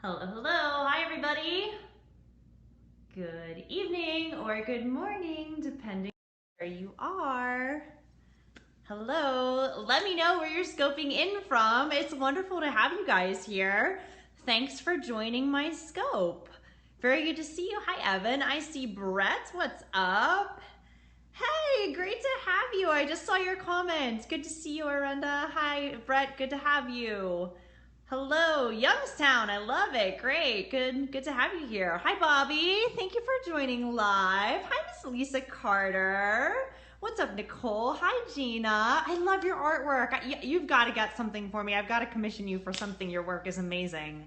Hello, hello. Hi, everybody. Good evening or good morning, depending where you are. Hello. Let me know where you're scoping in from. It's wonderful to have you guys here. Thanks for joining my scope. Very good to see you. Hi, Evan. I see Brett. What's up? Hey, great to have you. I just saw your comments. Good to see you, Arenda. Hi, Brett. Good to have you. Hello, Youngstown. I love it. Great. Good to have you here. Hi, Bobby. Thank you for joining live. Hi, Miss Lisa Carter. What's up, Nicole? Hi, Gina. I love your artwork. You've got to get something for me. I've got to commission you for something. Your work is amazing.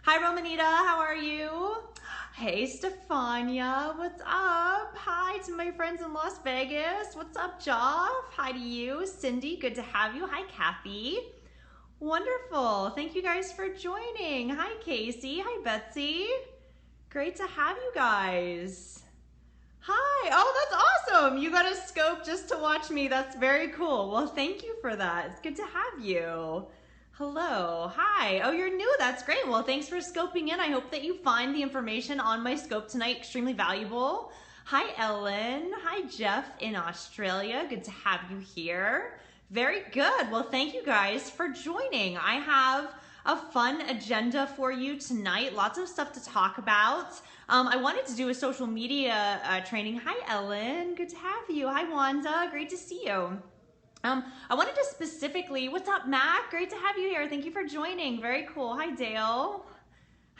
Hi, Romanita. How are you? Hey, Stefania. What's up? Hi to my friends in Las Vegas. What's up, Joff? Hi to you. Cindy, good to have you. Hi, Kathy. Wonderful. Thank you guys for joining. Hi, Casey. Hi, Betsy. Great to have you guys. Hi. Oh, that's awesome. You got a scope just to watch me. That's very cool. Well, thank you for that. It's good to have you. Hello. Hi. Oh, you're new. That's great. Well, thanks for scoping in. I hope that you find the information on my scope tonight extremely valuable. Hi, Ellen. Hi, Jeff in Australia. Good to have you here. Very good. Well, thank you guys for joining. I have a fun agenda for you tonight. Lots of stuff to talk about. I wanted to do a social media training. Hi, Ellen. Good to have you. Hi, Wanda. Great to see you. I wanted to specifically, what's up, Mac? Great to have you here. Thank you for joining. Very cool. Hi, Dale.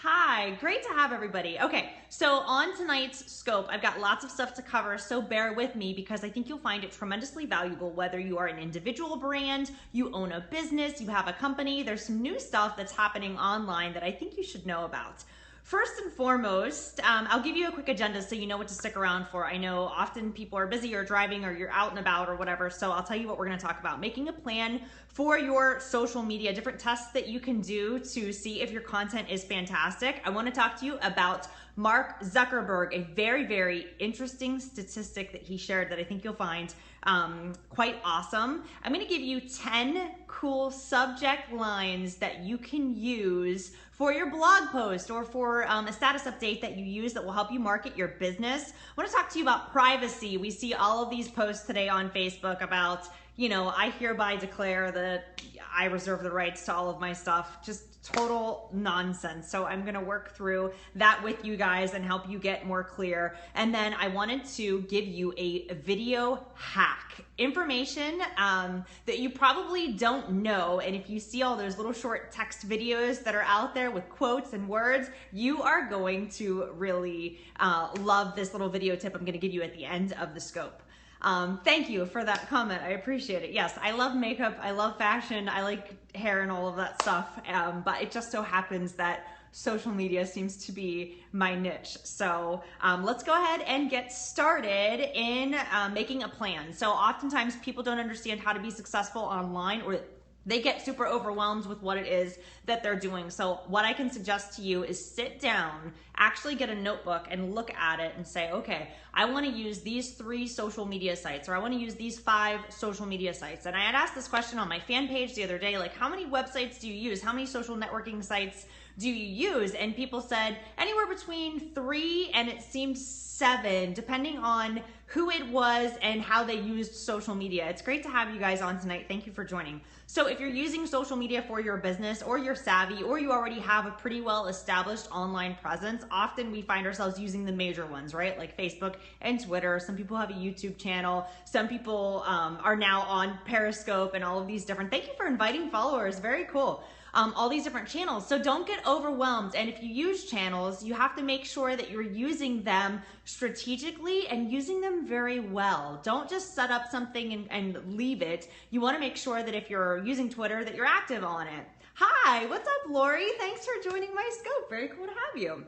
Hi, great to have everybody. Okay, so on tonight's scope, I've got lots of stuff to cover, so bear with me because I think you'll find it tremendously valuable whether you are an individual brand, you own a business, you have a company. There's some new stuff that's happening online that I think you should know about. First and foremost, I'll give you a quick agenda so you know what to stick around for. I know often people are busy or driving or you're out and about or whatever, so I'll tell you what we're gonna talk about. Making a plan for your social media, different tests that you can do to see if your content is fantastic. I wanna talk to you about Mark Zuckerberg, a very, very interesting statistic that he shared that I think you'll find quite awesome. I'm gonna give you 10 cool subject lines that you can use for your blog post or for a status update that you use that will help you market your business. I wanna talk to you about privacy. We see all of these posts today on Facebook about, you know, I hereby declare that I reserve the rights to all of my stuff. Just total nonsense. So I'm gonna work through that with you guys and help you get more clear. And then I wanted to give you a video hack. Information that you probably don't know. And if you see all those little short text videos that are out there with quotes and words, you are going to really love this little video tip I'm gonna give you at the end of the scope. Thank you for that comment. I appreciate it. Yes, I love makeup. I love fashion. I like hair and all of that stuff. But it just so happens that social media seems to be my niche. So let's go ahead and get started in making a plan. So oftentimes people don't understand how to be successful online, or they get super overwhelmed with what it is that they're doing. So what I can suggest to you is sit down, actually get a notebook and look at it and say, okay, I wanna use these 3 social media sites, or I wanna use these 5 social media sites. And I had asked this question on my fan page the other day, like, how many websites do you use? How many social networking sites do you use? And people said anywhere between 3 and it seemed 7, depending on who it was and how they used social media. It's great to have you guys on tonight. Thank you for joining. So if you're using social media for your business, or you're savvy, or you already have a pretty well established online presence, often we find ourselves using the major ones, right? Like Facebook and Twitter. Some people have a YouTube channel. Some people are now on Periscope and all of these different, thank you for inviting followers. Very cool. All these different channels. So don't get overwhelmed. And if you use channels, you have to make sure that you're using them strategically and using them very well. Don't just set up something and leave it. You want to make sure that if you're using Twitter, that you're active on it. Hi, what's up, Lori? Thanks for joining my scope. Very cool to have you.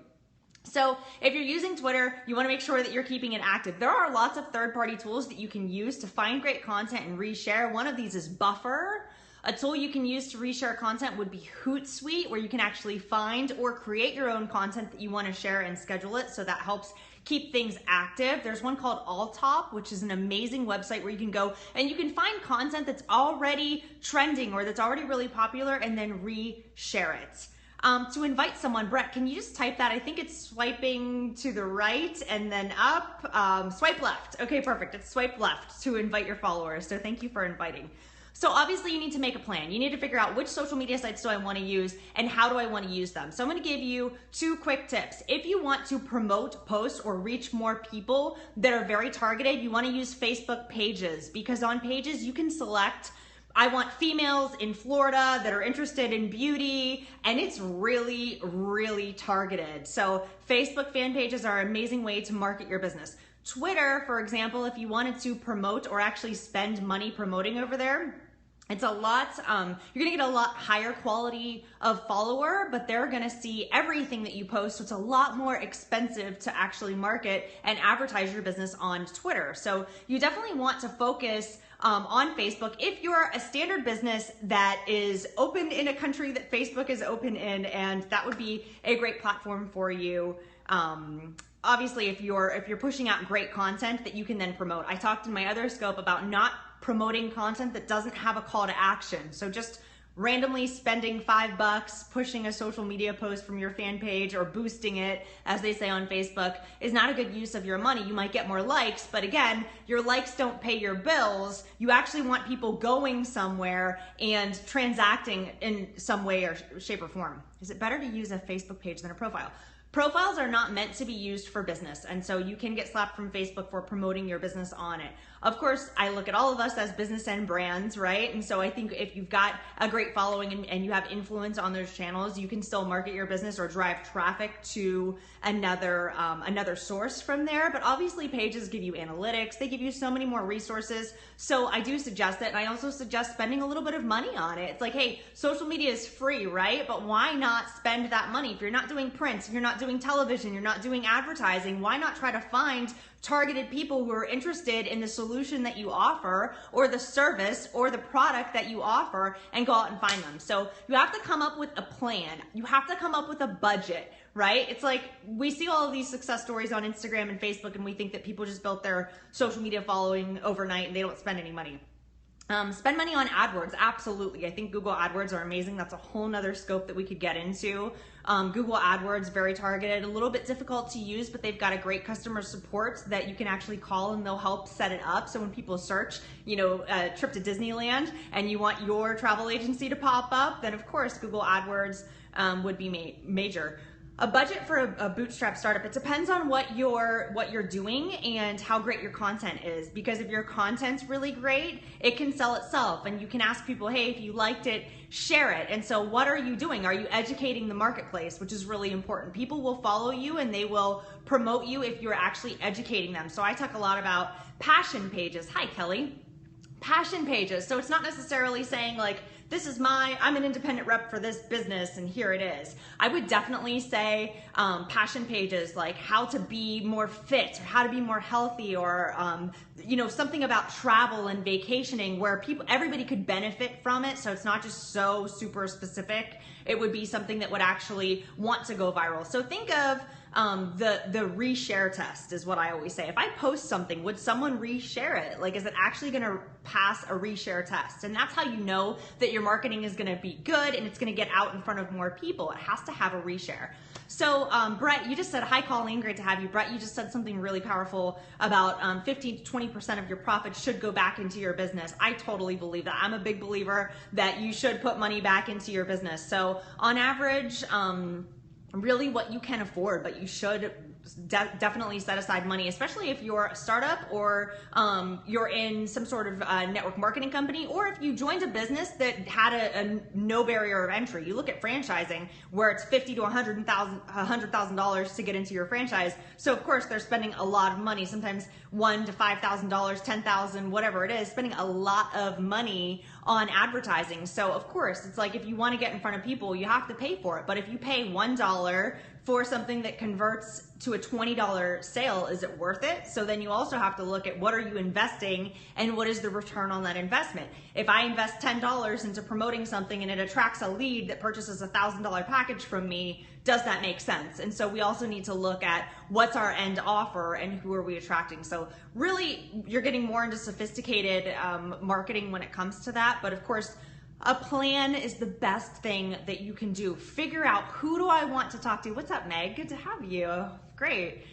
So if you're using Twitter, you want to make sure that you're keeping it active. There are lots of third-party tools that you can use to find great content and reshare. One of these is Buffer. A tool you can use to reshare content would be Hootsuite, where you can actually find or create your own content that you want to share and schedule it, so that helps keep things active. There's one called Alltop, which is an amazing website where you can go and you can find content that's already trending or that's already really popular and then reshare it. To invite someone, Brett, can you just type that? I think it's swiping to the right and then up, swipe left. Okay, perfect. It's swipe left to invite your followers. So thank you for inviting. So obviously you need to make a plan. You need to figure out which social media sites do I want to use and how do I want to use them. So I'm going to give you 2 quick tips. If you want to promote posts or reach more people that are very targeted, you want to use Facebook pages, because on pages you can select, I want females in Florida that are interested in beauty, and it's really, really targeted. So Facebook fan pages are an amazing way to market your business. Twitter, for example, if you wanted to promote or actually spend money promoting over there, it's a lot, you're gonna get a lot higher quality of follower, but they're gonna see everything that you post, so it's a lot more expensive to actually market and advertise your business on Twitter. So you definitely want to focus on Facebook. If you're a standard business that is open in a country that Facebook is open in, and that would be a great platform for you. Obviously, if you're pushing out great content that you can then promote. I talked in my other scope about not promoting content that doesn't have a call to action. So just randomly spending $5 pushing a social media post from your fan page or boosting it, as they say on Facebook, is not a good use of your money. You might get more likes, but again, your likes don't pay your bills. You actually want people going somewhere and transacting in some way or shape or form. Is it better to use a Facebook page than a profile? Profiles are not meant to be used for business, and so you can get slapped from Facebook for promoting your business on it. Of course, I look at all of us as business and brands, right? And so I think if you've got a great following and you have influence on those channels, you can still market your business or drive traffic to another source from there. But obviously pages give you analytics, they give you so many more resources. So I do suggest it, and I also suggest spending a little bit of money on it. It's like, hey, social media is free, right? But why not spend that money? If you're not doing print, if you're not doing television, you're not doing advertising, why not try to find targeted people who are interested in the solution that you offer or the service or the product that you offer and go out and find them. So you have to come up with a plan. You have to come up with a budget, right? It's like we see all of these success stories on Instagram and Facebook, and we think that people just built their social media following overnight and they don't spend any money. Spend money on AdWords, absolutely. I think Google AdWords are amazing. That's a whole nother scope that we could get into. Google AdWords, very targeted, a little bit difficult to use, but they've got a great customer support that you can actually call and they'll help set it up. So when people search, a trip to Disneyland and you want your travel agency to pop up, then of course Google AdWords would be major. A budget for a bootstrap startup, it depends on what you're doing and how great your content is. Because if your content's really great, it can sell itself, and you can ask people, hey, if you liked it, share it. And so what are you doing? Are you educating the marketplace, which is really important. People will follow you and they will promote you if you're actually educating them. So I talk a lot about passion pages. Hi, Kelly. Passion pages. So it's not necessarily saying like, I'm an independent rep for this business and here it is. I would definitely say passion pages like how to be more fit or how to be more healthy or something about travel and vacationing where everybody could benefit from it. So it's not just so super specific. It would be something that would actually want to go viral. So think of the reshare test is what I always say. If I post something, would someone reshare it? Like, is it actually going to pass a reshare test? And that's how you know that your marketing is going to be good and it's going to get out in front of more people. It has to have a reshare. So Brett, you just said, hi Colleen, great to have you. Brett, you just said something really powerful about 15 to 20% of your profits should go back into your business. I totally believe that. I'm a big believer that you should put money back into your business. So on average, really what you can afford, but you should definitely set aside money, especially if you're a startup or you're in some sort of network marketing company, or if you joined a business that had a no barrier of entry. You look at franchising where it's $50,000 to $100,000 to get into your franchise. So of course they're spending a lot of money, sometimes $1,000 to $5,000, $10,000, whatever it is, spending a lot of money on advertising. So of course it's like if you want to get in front of people, you have to pay for it. But if you pay $1 for something that converts to a $20 sale, is it worth it? So then you also have to look at what are you investing and what is the return on that investment. If I invest $10 into promoting something and it attracts a lead that purchases a $1,000 package from me, does that make sense? And so we also need to look at what's our end offer and who are we attracting. So really you're getting more into sophisticated marketing when it comes to that. But of course, A plan is the best thing that you can do. Figure out, who do I want to talk to? What's up, Meg? Good to have you. Great.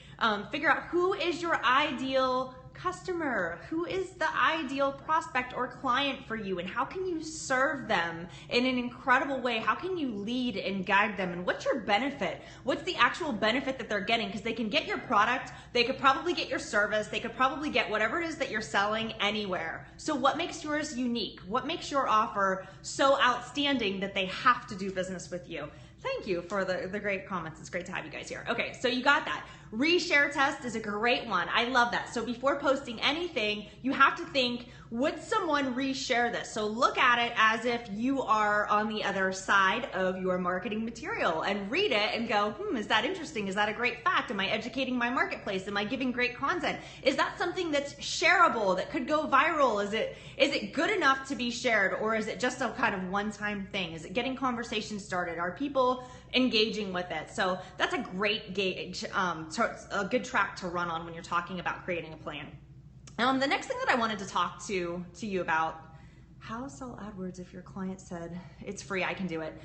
Figure out who is your ideal customer, who is the ideal prospect or client for you, and how can you serve them in an incredible way? How can you lead and guide them? And what's your benefit? What's the actual benefit that they're getting? Because they can get your product, they could probably get your service, they could probably get whatever it is that you're selling anywhere. So what makes yours unique? What makes your offer so outstanding that they have to do business with you? Thank you for the great comments. It's great to have you guys here. Okay, so you got that. Reshare test is a great one. I love that. So before posting anything, you have to think, would someone reshare this? So look at it as if you are on the other side of your marketing material and read it and go, is that interesting? Is that a great fact? Am I educating my marketplace? Am I giving great content? Is that something that's shareable, that could go viral? Is it good enough to be shared, or is it just a kind of one-time thing? Is it getting conversations started? Are people engaging with it? So that's a great gauge, a good track to run on when you're talking about creating a plan. The next thing that I wanted to talk to you about, how sell AdWords if your client said it's free, I can do it.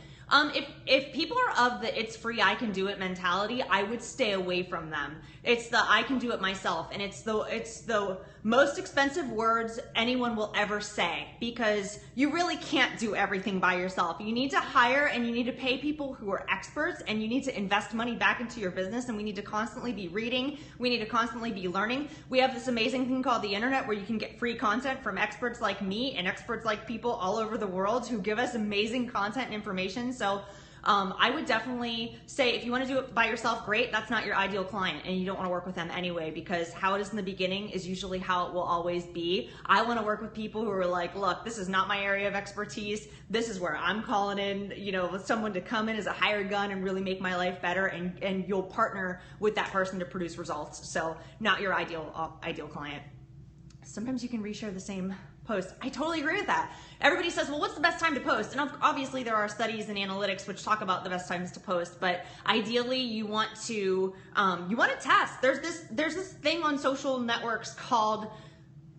If people are of the it's free, I can do it mentality, I would stay away from them. It's the I can do it myself, and it's the most expensive words anyone will ever say, because you really can't do everything by yourself. You need to hire and you need to pay people who are experts, and you need to invest money back into your business, and we need to constantly be reading. We need to constantly be learning. We have this amazing thing called the internet where you can get free content from experts like me and experts like people all over the world who give us amazing content and information. So I would definitely say, if you want to do it by yourself, great. That's not your ideal client, and you don't want to work with them anyway, because how it is in the beginning is usually how it will always be. I want to work with people who are like, look, this is not my area of expertise. This is where I'm calling in, with someone to come in as a hired gun and really make my life better, and you'll partner with that person to produce results. So not your ideal client. Sometimes you can reshare the same post. I totally agree with that. Everybody says, well, what's the best time to post? And obviously there are studies and analytics which talk about the best times to post, but ideally you want to test. There's this thing on social networks called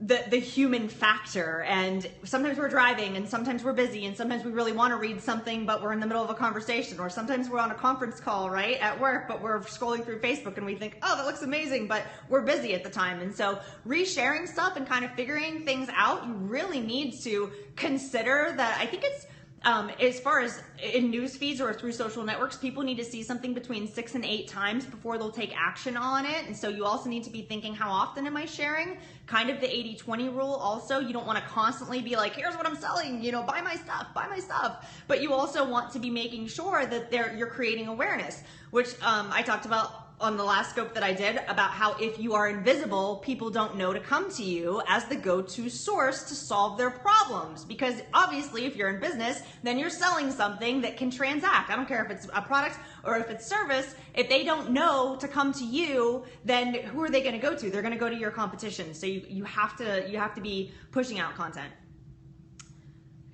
the human factor, and sometimes we're driving, and sometimes we're busy, and sometimes we really want to read something but we're in the middle of a conversation, or sometimes we're on a conference call right at work but we're scrolling through Facebook and we think, oh, that looks amazing, but we're busy at the time. And so resharing stuff and kind of figuring things out, you really need to consider that. I think it's as far as in news feeds or through social networks, people need to see something between 6 and 8 times before they'll take action on it. And so you also need to be thinking, how often am I sharing? Kind of the 80-20 rule also. You don't want to constantly be like, here's what I'm selling, buy my stuff. But you also want to be making sure that you're creating awareness, which I talked about on the last scope that I did, about how if you are invisible, people don't know to come to you as the go-to source to solve their problems. Because obviously if you're in business, then you're selling something that can transact. I don't care if it's a product or if it's service. If they don't know to come to you, then who are they going to go to? They're going to go to your competition. So you have to be pushing out content.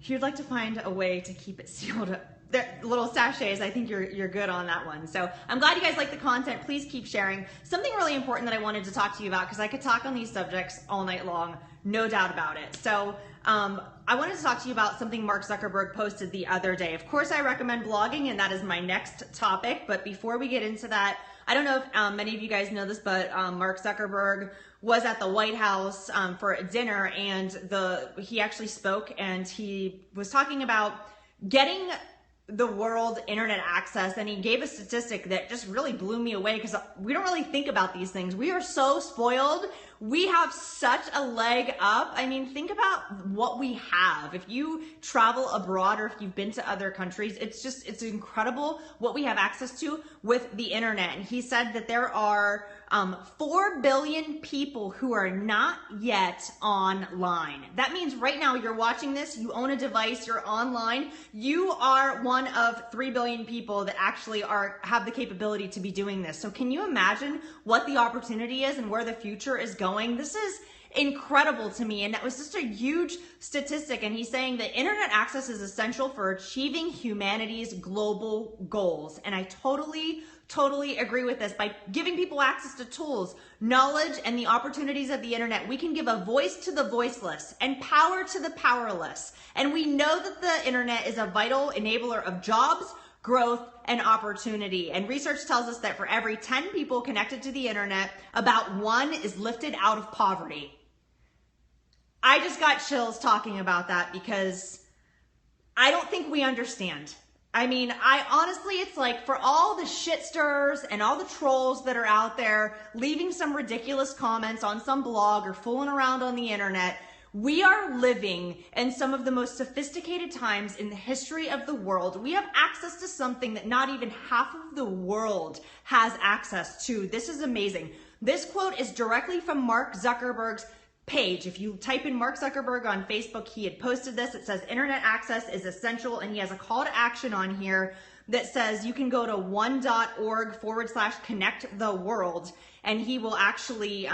If you'd like to find a way to keep it sealed up, the little sachets, I think you're good on that one. So I'm glad you guys like the content. Please keep sharing. Something really important that I wanted to talk to you about, because I could talk on these subjects all night long, no doubt about it. So I wanted to talk to you about something Mark Zuckerberg posted the other day. Of course, I recommend blogging, and that is my next topic. But before we get into that, I don't know if many of you guys know this, but Mark Zuckerberg was at the White House for a dinner, and he actually spoke, and he was talking about getting the world internet access, and he gave a statistic that just really blew me away, because we don't really think about these things. We are so spoiled. We have such a leg up. I mean, think about what we have. If you travel abroad or if you've been to other countries, it's incredible what we have access to with the internet. And he said that there are 4 billion people who are not yet online. That means right now you're watching this, you own a device, you're online, you are one of 3 billion people that actually have the capability to be doing this. So can you imagine what the opportunity is and where the future is going? This is incredible to me. And that was just a huge statistic. And he's saying that internet access is essential for achieving humanity's global goals. And I totally agree with this. By giving people access to tools, knowledge, and the opportunities of the internet, we can give a voice to the voiceless and power to the powerless. And we know that the internet is a vital enabler of jobs, growth, and opportunity. And research tells us that for every 10 people connected to the internet, about 1 is lifted out of poverty. I just got chills talking about that because I don't think we understand. I mean, honestly, it's like for all the shitsters and all the trolls that are out there leaving some ridiculous comments on some blog or fooling around on the internet, we are living in some of the most sophisticated times in the history of the world. We have access to something that not even half of the world has access to. This is amazing. This quote is directly from Mark Zuckerberg's page. If you type in Mark Zuckerberg on Facebook, he had posted this. It says internet access is essential, and he has a call to action on here that says you can go to one.org/connect the world, and he will actually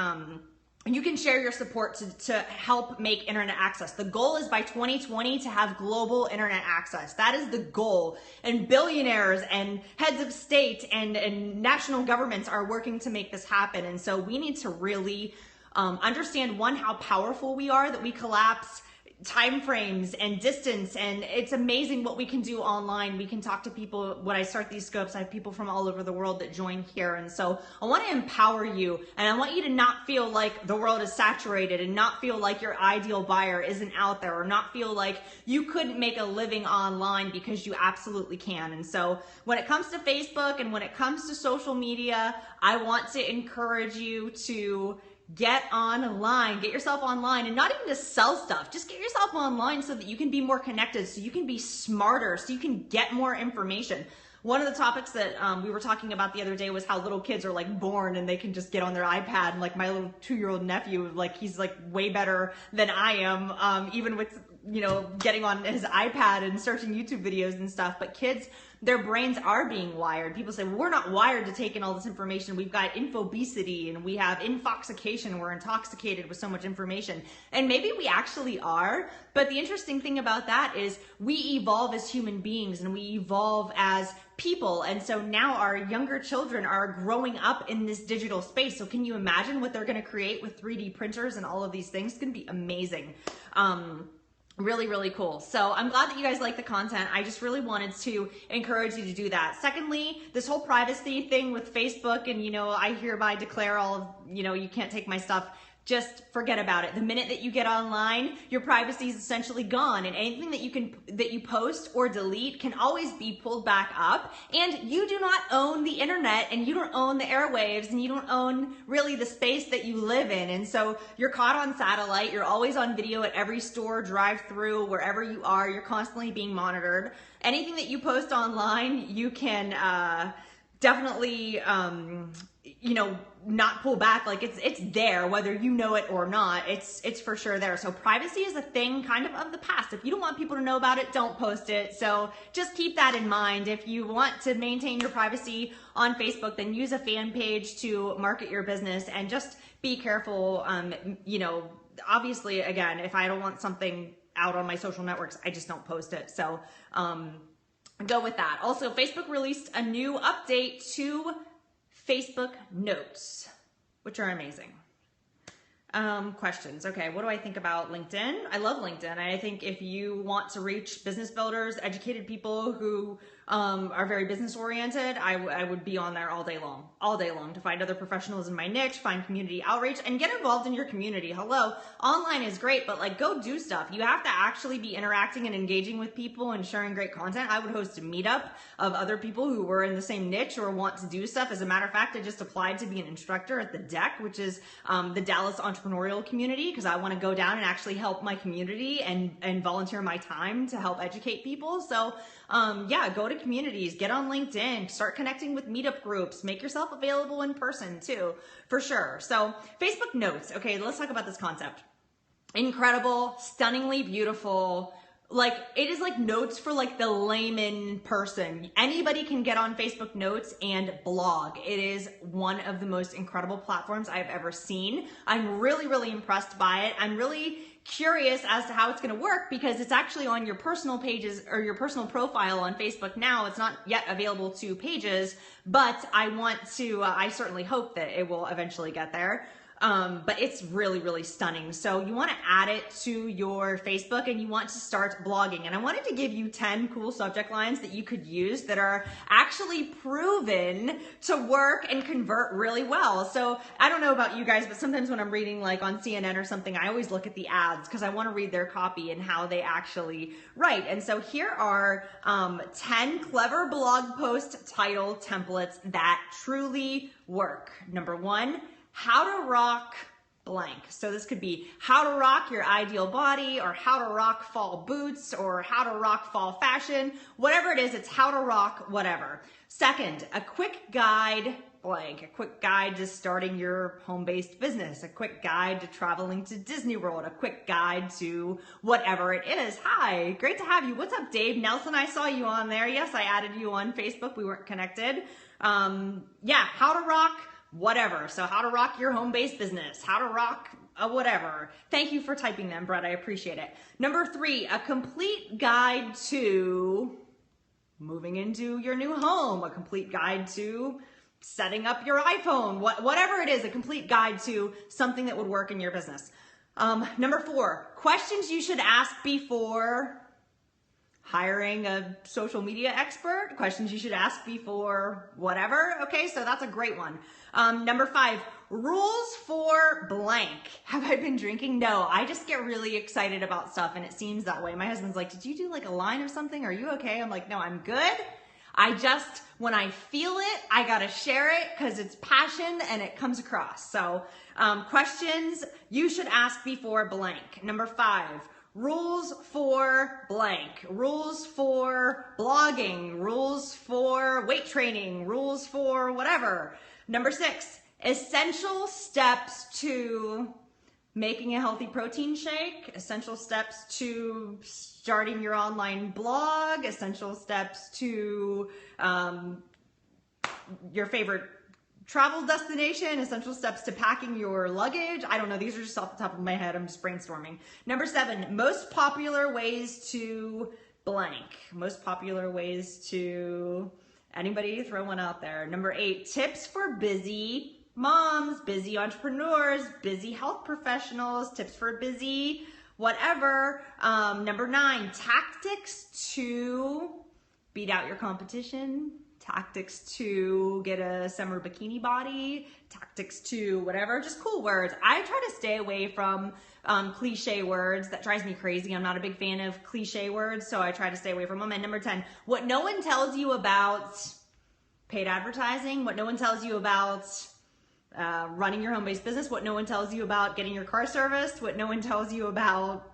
you can share your support to help make internet access. The goal is by 2020 to have global internet access. That is the goal. And billionaires and heads of state and national governments are working to make this happen. And so we need to really understand, one, how powerful we are, that we collapse time frames and distance, and it's amazing what we can do online. We can talk to people. When I start these scopes, I have people from all over the world that join here, and so I want to empower you, and I want you to not feel like the world is saturated, and not feel like your ideal buyer isn't out there, or not feel like you couldn't make a living online, because you absolutely can. And so when it comes to Facebook and when it comes to social media, I want to encourage you to get online, get yourself online, and not even to sell stuff. Just get yourself online so that you can be more connected, so you can be smarter, so you can get more information. One of the topics that we were talking about the other day was how little kids are like born and they can just get on their iPad. And like my little 2-year-old nephew, like he's like way better than I am, even with, you know, getting on his iPad and searching YouTube videos and stuff. But kids, their brains are being wired. People say, well, we're not wired to take in all this information. We've got infobesity and we have infoxication. We're intoxicated with so much information. And maybe we actually are. But the interesting thing about that is we evolve as human beings and we evolve as people. And so now our younger children are growing up in this digital space. So can you imagine what they're going to create with 3D printers and all of these things? It's going to be amazing. Really, really cool. So I'm glad that you guys like the content. I just really wanted to encourage you to do that. Secondly, this whole privacy thing with Facebook and, you know, I hereby declare all of, you know, you can't take my stuff. Just forget about it. The minute that you get online, your privacy is essentially gone, and anything that you post or delete can always be pulled back up. And you do not own the internet, and you don't own the airwaves, and you don't own really the space that you live in. And so you're caught on satellite. You're always on video at every store, drive-through, wherever you are. You're constantly being monitored. Anything that you post online, you can definitely you know, not pull back. Like it's there, whether you know it or not. It's for sure there. So privacy is a thing kind of the past. If you don't want people to know about it, don't post it. So just keep that in mind. If you want to maintain your privacy on Facebook, then use a fan page to market your business, and just be careful. You know, obviously, again, if I don't want something out on my social networks, I just don't post it. So go with that. Also, Facebook released a new update to Facebook Notes, which are amazing. Questions. Okay, what do I think about LinkedIn? I love LinkedIn. I think if you want to reach business builders, educated people who are very business oriented, I would be on there all day long to find other professionals in my niche, find community outreach, and get involved in your community. Hello, online is great, but like go do stuff. You have to actually be interacting and engaging with people and sharing great content. I would host a meetup of other people who were in the same niche or want to do stuff. As a matter of fact, I just applied to be an instructor at the DEC, which is the Dallas entrepreneurial community, because I want to go down and actually help my community and volunteer my time to help educate people. So yeah, go to communities, get on LinkedIn, start connecting with meetup groups, make yourself available in person too, for sure. So Facebook Notes. Okay, let's talk about this concept. Incredible, stunningly beautiful, like, it is like notes for like the layman person. Anybody can get on Facebook Notes and blog. It is one of the most incredible platforms I've ever seen. I'm really, really impressed by it. I'm really curious as to how it's going to work because it's actually on your personal pages or your personal profile on Facebook now. It's not yet available to pages, but I certainly hope that it will eventually get there. But it's really, really stunning. So you want to add it to your Facebook and you want to start blogging. And I wanted to give you 10 cool subject lines that you could use that are actually proven to work and convert really well. So I don't know about you guys, but sometimes when I'm reading like on CNN or something, I always look at the ads because I want to read their copy and how they actually write. And so here are 10 clever blog post title templates that truly work. Number 1, how to rock blank. So this could be how to rock your ideal body or how to rock fall boots or how to rock fall fashion. Whatever it is, it's how to rock whatever. Second, a quick guide blank. A quick guide to starting your home-based business. A quick guide to traveling to Disney World. A quick guide to whatever it is. Hi, great to have you. What's up, Dave? Nelson, I saw you on there. Yes, I added you on Facebook. We weren't connected. Yeah, how to rock whatever. So how to rock your home-based business, how to rock a whatever. Thank you for typing them, Brett. I appreciate it. Number 3, a complete guide to moving into your new home, a complete guide to setting up your iPhone, whatever it is, a complete guide to something that would work in your business. Number 4, questions you should ask before hiring a social media expert, questions you should ask before whatever. Okay, so that's a great one. Number 5, rules for blank. Have I been drinking? No, I just get really excited about stuff and it seems that way. My husband's like, did you do like a line or something? Are you okay? I'm like, no, I'm good. When I feel it, I gotta share it because it's passion and it comes across. So questions you should ask before blank. Number 5, rules for blank, rules for blogging, rules for weight training, rules for whatever. Number 6, essential steps to making a healthy protein shake, essential steps to starting your online blog, essential steps to your favorite travel destination, essential steps to packing your luggage. I don't know, these are just off the top of my head, I'm just brainstorming. Number 7, most popular ways to blank. Most popular ways to, anybody throw one out there. Number 8, tips for busy moms, busy entrepreneurs, busy health professionals, tips for busy whatever. Number 9, tactics to beat out your competition, tactics to get a summer bikini body, tactics to whatever, just cool words. I try to stay away from cliche words. That drives me crazy. I'm not a big fan of cliche words, so I try to stay away from them. And number 10, what no one tells you about paid advertising, what no one tells you about running your home-based business, what no one tells you about getting your car serviced, what no one tells you about,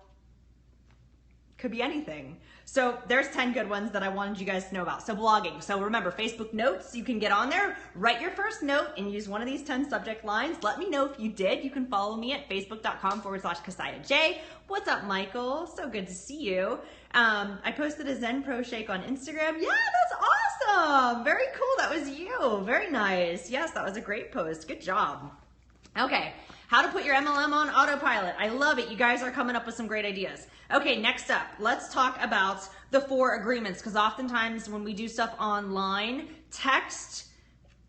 could be anything. So there's 10 good ones that I wanted you guys to know about. So blogging. So remember, Facebook Notes, you can get on there, write your first note and use one of these 10 subject lines. Let me know if you did. You can follow me at facebook.com/Keziah J. What's up, Michael? So good to see you. I posted a Zen Pro Shake on Instagram. Yeah, that's awesome. Very cool. That was you. Very nice. Yes, that was a great post. Good job. Okay, how to put your MLM on autopilot. I love it. You guys are coming up with some great ideas. Okay, next up, let's talk about the 4 agreements, because oftentimes when we do stuff online, text,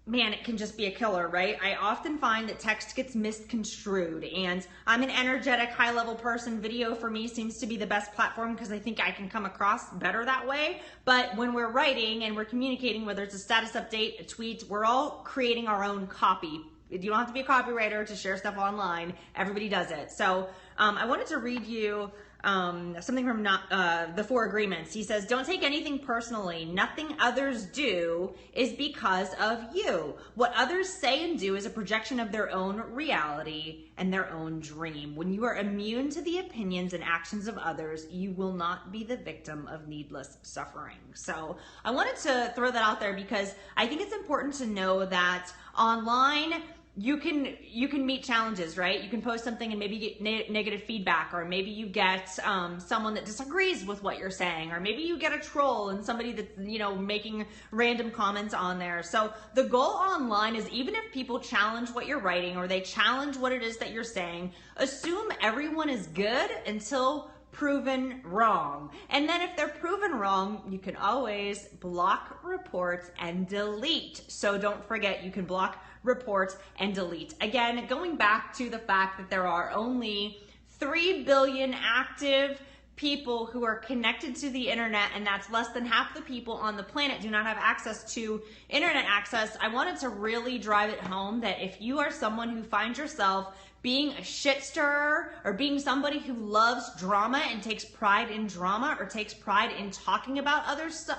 man, it can just be a killer, right? I often find that text gets misconstrued, and I'm an energetic, high-level person. Video for me seems to be the best platform because I think I can come across better that way. But when we're writing and we're communicating, whether it's a status update, a tweet, we're all creating our own copy. You don't have to be a copywriter to share stuff online. Everybody does it. So I wanted to read you something from the 4 agreements. He says, don't take anything personally. Nothing others do is because of you. What others say and do is a projection of their own reality and their own dream. When you are immune to the opinions and actions of others, you will not be the victim of needless suffering. So I wanted to throw that out there because I think it's important to know that online, you can meet challenges, right? You can post something and maybe get negative feedback, or maybe you get someone that disagrees with what you're saying, or maybe you get a troll and somebody that's, you know, making random comments on there. So the goal online is, even if people challenge what you're writing or they challenge what it is that you're saying, assume everyone is good until proven wrong. And then if they're proven wrong, you can always block, reports, and delete. So don't forget, you can block, report, and delete. Again, going back to the fact that there are only 3 billion active people who are connected to the internet, and that's less than half the people on the planet do not have access to internet access. I wanted to really drive it home that if you are someone who finds yourself being a shit stirrer, or being somebody who loves drama and takes pride in drama, or takes pride in talking about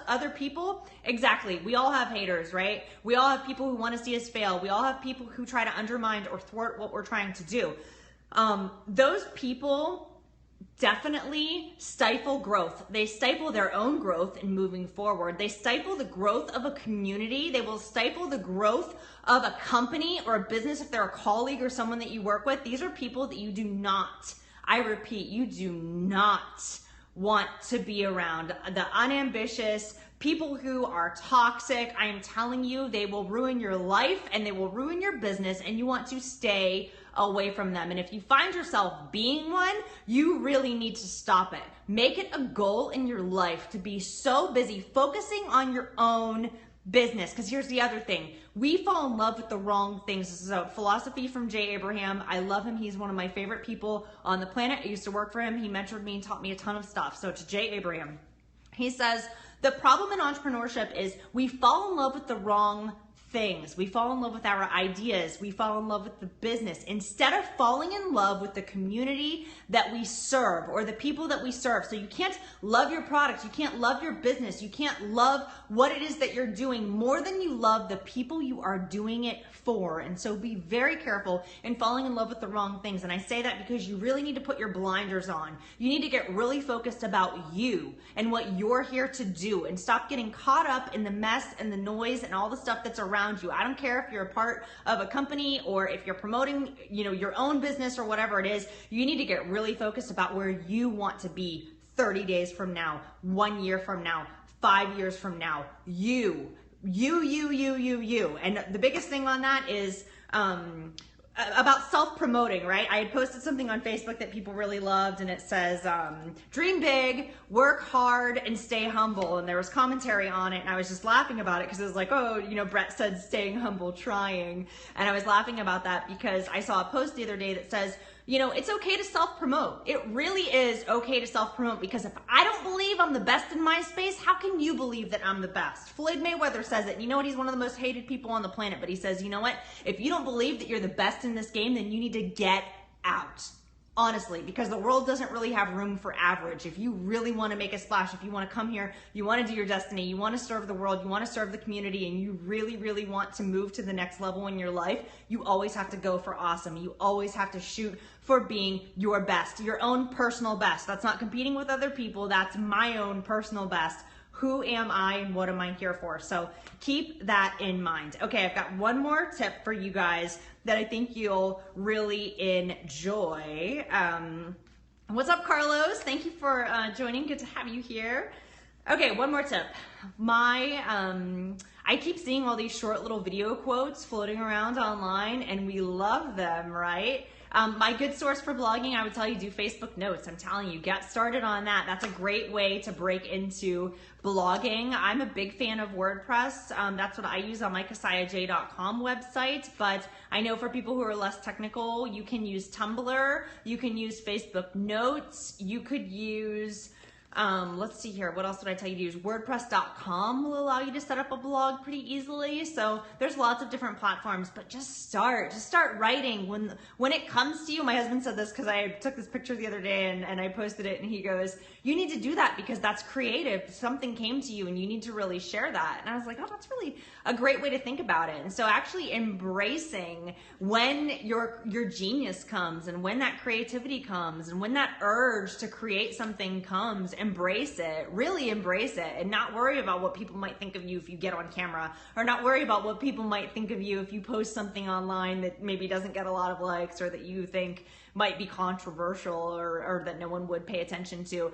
other people, exactly, we all have haters, right? We all have people who want to see us fail. We all have people who try to undermine or thwart what we're trying to do. Those people definitely stifle growth. They stifle their own growth in moving forward. They stifle the growth of a community. They will stifle the growth of a company or a business if they're a colleague or someone that you work with. These are people that you do not, I repeat, you do not want to be around. The unambitious, people who are toxic, I am telling you, they will ruin your life and they will ruin your business, and you want to stay away from them. And if you find yourself being one, you really need to stop it. Make it a goal in your life to be so busy focusing on your own business. Because here's the other thing. We fall in love with the wrong things. This is a philosophy from Jay Abraham. I love him. He's one of my favorite people on the planet. I used to work for him. He mentored me and taught me a ton of stuff. So to Jay Abraham, he says, the problem in entrepreneurship is we fall in love with the wrong things. We fall in love with our ideas. We fall in love with the business instead of falling in love with the community that we serve, or the people that we serve. So you can't love your product. You can't love your business. You can't love what it is that you're doing more than you love the people you are doing it for. And so be very careful in falling in love with the wrong things. And I say that because you really need to put your blinders on. You need to get really focused about you and what you're here to do, and stop getting caught up in the mess and the noise and all the stuff that's around you. I don't care if you're a part of a company or if you're promoting, you know, your own business or whatever it is. You need to get really focused about where you want to be 30 days from now, 1 year from now, 5 years from now. You. And the biggest thing on that is about self-promoting, right? I had posted something on Facebook that people really loved, and it says, dream big, work hard, and stay humble. And there was commentary on it, and I was just laughing about it because it was like, oh, you know, Brett said staying humble, trying. And I was laughing about that because I saw a post the other day that says, you know, it's okay to self-promote. It really is okay to self-promote, because if I don't believe I'm the best in my space, how can you believe that I'm the best? Floyd Mayweather says it. You know what? He's one of the most hated people on the planet, but he says, you know what? If you don't believe that you're the best in this game, then you need to get out. Honestly, because the world doesn't really have room for average. If you really want to make a splash, if you want to come here, you want to do your destiny, you want to serve the world, you want to serve the community, and you really, really want to move to the next level in your life, you always have to go for awesome. You always have to shoot for being your best, your own personal best. That's not competing with other people. That's my own personal best. Who am I and what am I here for? So keep that in mind. Okay, I've got one more tip for you guys that I think you'll really enjoy. What's up, Carlos? Thank you for joining. Good to have you here. Okay, one more tip. I keep seeing all these short little video quotes floating around online, and we love them, right? My good source for blogging, I would tell you, do Facebook notes. I'm telling you, get started on that. That's a great way to break into blogging. I'm a big fan of WordPress. That's what I use on my KasiaJ.com website. But I know for people who are less technical, you can use Tumblr. You can use Facebook notes. You could use... let's see here. What else would I tell you to use? WordPress.com will allow you to set up a blog pretty easily. So there's lots of different platforms, but just start writing. When it comes to you, my husband said this because I took this picture the other day and I posted it, and he goes, you need to do that because that's creative. Something came to you and you need to really share that. And I was like, oh, that's really a great way to think about it. And so actually embracing when your genius comes, and when that creativity comes, and when that urge to create something comes, embrace it, really embrace it, and not worry about what people might think of you if you get on camera, or not worry about what people might think of you if you post something online that maybe doesn't get a lot of likes or that you think might be controversial or that no one would pay attention to.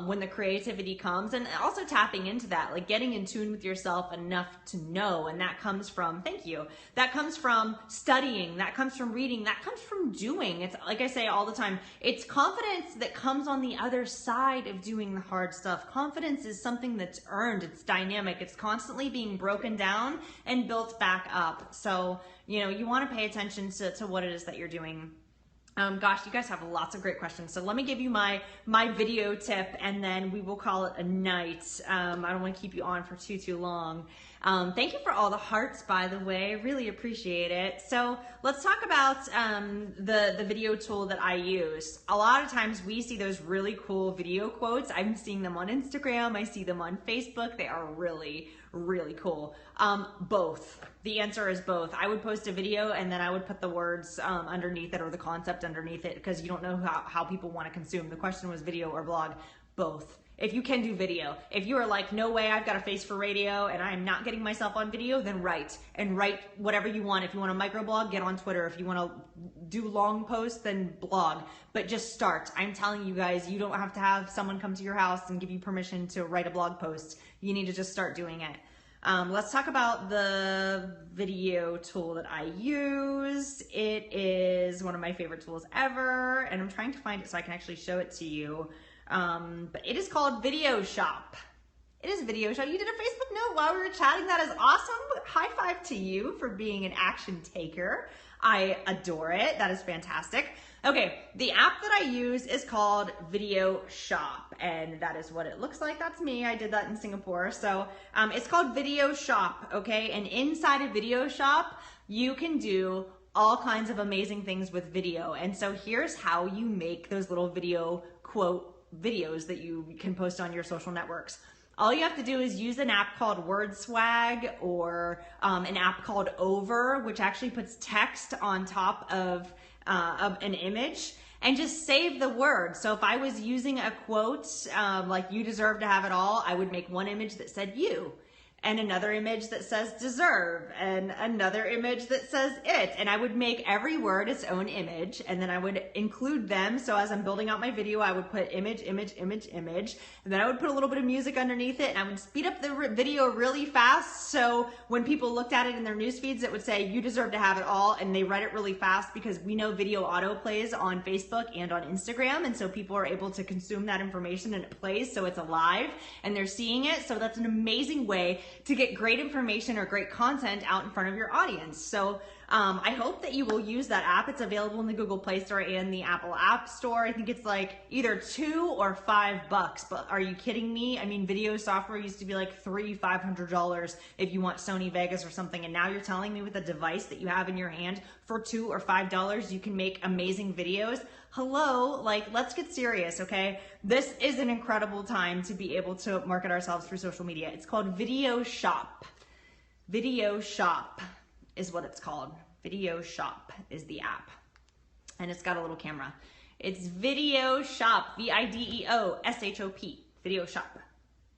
When the creativity comes, and also tapping into that, like getting in tune with yourself enough to know, and that comes from, thank you, that comes from studying, that comes from reading, that comes from doing. It's like I say all the time, it's confidence that comes on the other side of doing the hard stuff. Confidence is something that's earned, it's dynamic, it's constantly being broken down and built back up. So, you know, you want to pay attention to what it is that you're doing. Gosh, you guys have lots of great questions. So let me give you my video tip, and then we will call it a night. I don't want to keep you on for too long. Thank you for all the hearts, by the way. Really appreciate it. So let's talk about the video tool that I use. A lot of times we see those really cool video quotes. I'm seeing them on Instagram. I see them on Facebook. They are really, really cool. Both. The answer is both. I would post a video and then I would put the words underneath it, or the concept underneath it, because you don't know how people want to consume. The question was video or blog. Both. If you can do video. If you are like, no way, I've got a face for radio and I'm not getting myself on video, then write. And write whatever you want. If you want to microblog, get on Twitter. If you want to do long posts, then blog. But just start. I'm telling you guys, you don't have to have someone come to your house and give you permission to write a blog post. You need to just start doing it. Let's talk about the video tool that I use. It is one of my favorite tools ever, and I'm trying to find it so I can actually show it to you. But it is called Video Shop. It is Video Shop. You did a Facebook note while we were chatting. That is awesome. High five to you for being an action taker. I adore it. That is fantastic. Okay, the app that I use is called Video Shop, and that is what it looks like. That's me. I did that in Singapore. So it's called Video Shop, okay? And inside of Video Shop, you can do all kinds of amazing things with video. And so here's how you make those little video quote videos that you can post on your social networks. All you have to do is use an app called WordSwag, or an app called Over, which actually puts text on top of an image, and just save the word. So if I was using a quote like "you deserve to have it all," I would make one image that said "you," and another image that says "deserve," and another image that says "it," and I would make every word its own image, and then I would include them. So as I'm building out my video, I would put image, image, image, image, and then I would put a little bit of music underneath it, and I would speed up the video really fast, so when people looked at it in their news feeds, it would say "you deserve to have it all," and they read it really fast, because we know video auto plays on Facebook and on Instagram, and so people are able to consume that information, and it plays, so it's alive and they're seeing it. So that's an amazing way to get great information or great content out in front of your audience. So I hope that you will use that app. It's available in the Google Play Store and the Apple App Store. I think it's like either $2 or $5, but are you kidding me? I mean, video software used to be like $300-500 if you want Sony Vegas or something, and now you're telling me with a device that you have in your hand for $2 or $5 you can make amazing videos? Hello, like, let's get serious, okay? This is an incredible time to be able to market ourselves through social media. It's called Video Shop. Video Shop is what it's called. Video Shop is the app, and it's got a little camera. It's Video Shop, VIDEOSHOP, Video Shop.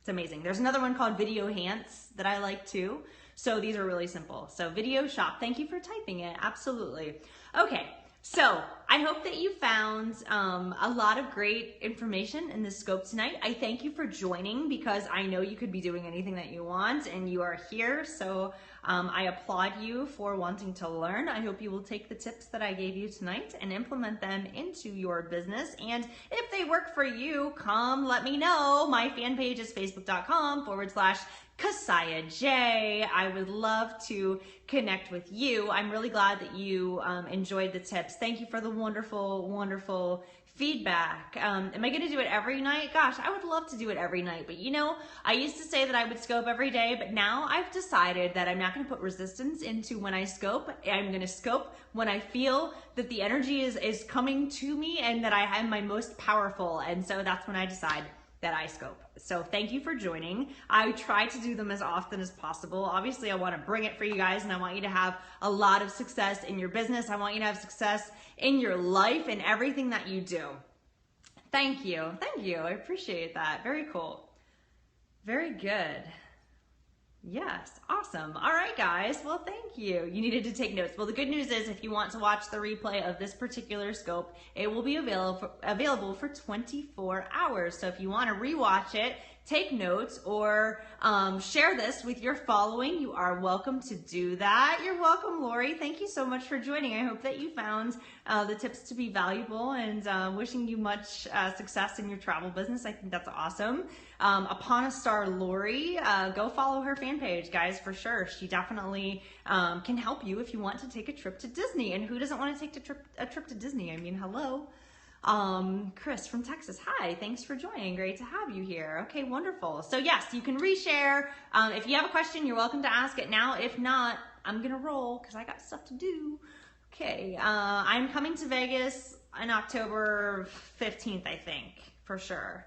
It's amazing. There's another one called Video Hants that I like too. So these are really simple. So Video Shop, thank you for typing it, absolutely. Okay, so I hope that you found a lot of great information in this scope tonight. I thank you for joining, because I know you could be doing anything that you want, and you are here. So I applaud you for wanting to learn. I hope you will take the tips that I gave you tonight and implement them into your business. And if they work for you, come let me know. My fan page is facebook.com/Keziah J. I would love to connect with you. I'm really glad that you enjoyed the tips. Thank you for the wonderful, wonderful feedback. Am I going to do it every night? Gosh, I would love to do it every night. But you know, I used to say that I would scope every day, but now I've decided that I'm not going to put resistance into when I scope. I'm going to scope when I feel that the energy is coming to me and that I am my most powerful. And so that's when I decide that I scope. So thank you for joining. I try to do them as often as possible. Obviously, I want to bring it for you guys, and I want you to have a lot of success in your business. I want you to have success in your life and everything that you do. Thank you. Thank you. I appreciate that. Very cool. Very good. Yes, awesome. All right, guys. Well, thank you. You needed to take notes. Well, the good news is if you want to watch the replay of this particular scope, it will be available for 24 hours. So if you want to rewatch it, take notes, or share this with your following, you are welcome to do that. You're welcome, Lori. Thank you so much for joining. I hope that you found the tips to be valuable, and wishing you much success in your travel business. I think that's awesome. Upon a Star Lori, go follow her fan page, guys, for sure. She definitely can help you if you want to take a trip to Disney. And who doesn't want to take a trip to Disney? I mean, hello. Chris from Texas, hi, thanks for joining. Great to have you here. Okay, wonderful. So yes, you can reshare. If you have a question, you're welcome to ask it now. If not, I'm gonna roll because I got stuff to do. Okay, I'm coming to Vegas on October 15th, I think, for sure.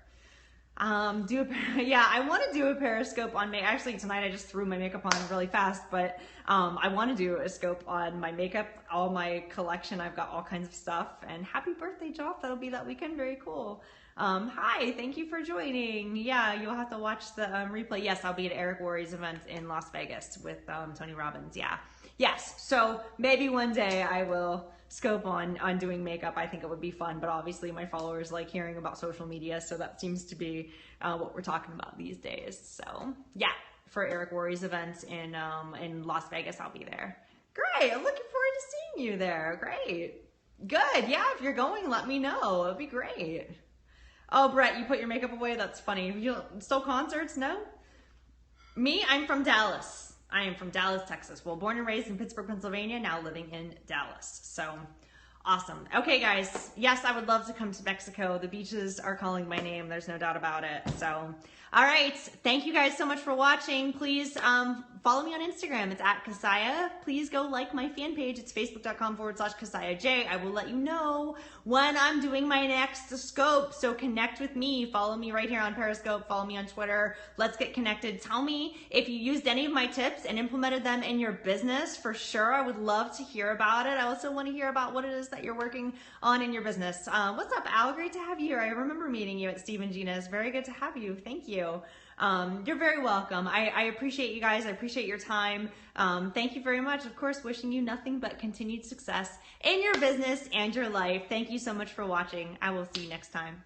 Yeah, I want to do a Periscope on actually tonight I just threw my makeup on really fast, but I want to do a scope on my makeup, all my collection. I've got all kinds of stuff. And happy birthday, Joff. That'll be that weekend. Very cool. Hi, thank you for joining. Yeah, you'll have to watch the replay. Yes, I'll be at Eric Worre's event in Las Vegas with Tony Robbins. Yeah. Yes, so maybe one day I will scope on doing makeup. I think it would be fun, but obviously my followers like hearing about social media, so that seems to be what we're talking about these days. So yeah, for Eric Worre's event in Las Vegas, I'll be there. Great, I'm looking forward to seeing you there. Great, good. Yeah, if you're going, let me know. It'd be great. Oh, Brett, you put your makeup away? That's funny. You still concerts? No? Me, I'm from Dallas. I am from Dallas, Texas. Well, born and raised in Pittsburgh, Pennsylvania, now living in Dallas. So awesome. Okay, guys. Yes, I would love to come to Mexico. The beaches are calling my name. There's no doubt about it. So, all right. Thank you guys so much for watching. Please follow me on Instagram. It's @Kasaya. Please go like my fan page. It's facebook.com/KasayaJ. I will let you know when I'm doing my next scope. So connect with me. Follow me right here on Periscope. Follow me on Twitter. Let's get connected. Tell me if you used any of my tips and implemented them in your business. For sure, I would love to hear about it. I also want to hear about what it is that you're working on in your business. What's up, Al? Great to have you here. I remember meeting you at Steve and Gina's. Very good to have you. Thank you. You're very welcome. I appreciate you guys. I appreciate your time. Thank you very much. Of course, wishing you nothing but continued success in your business and your life. Thank you so much for watching. I will see you next time.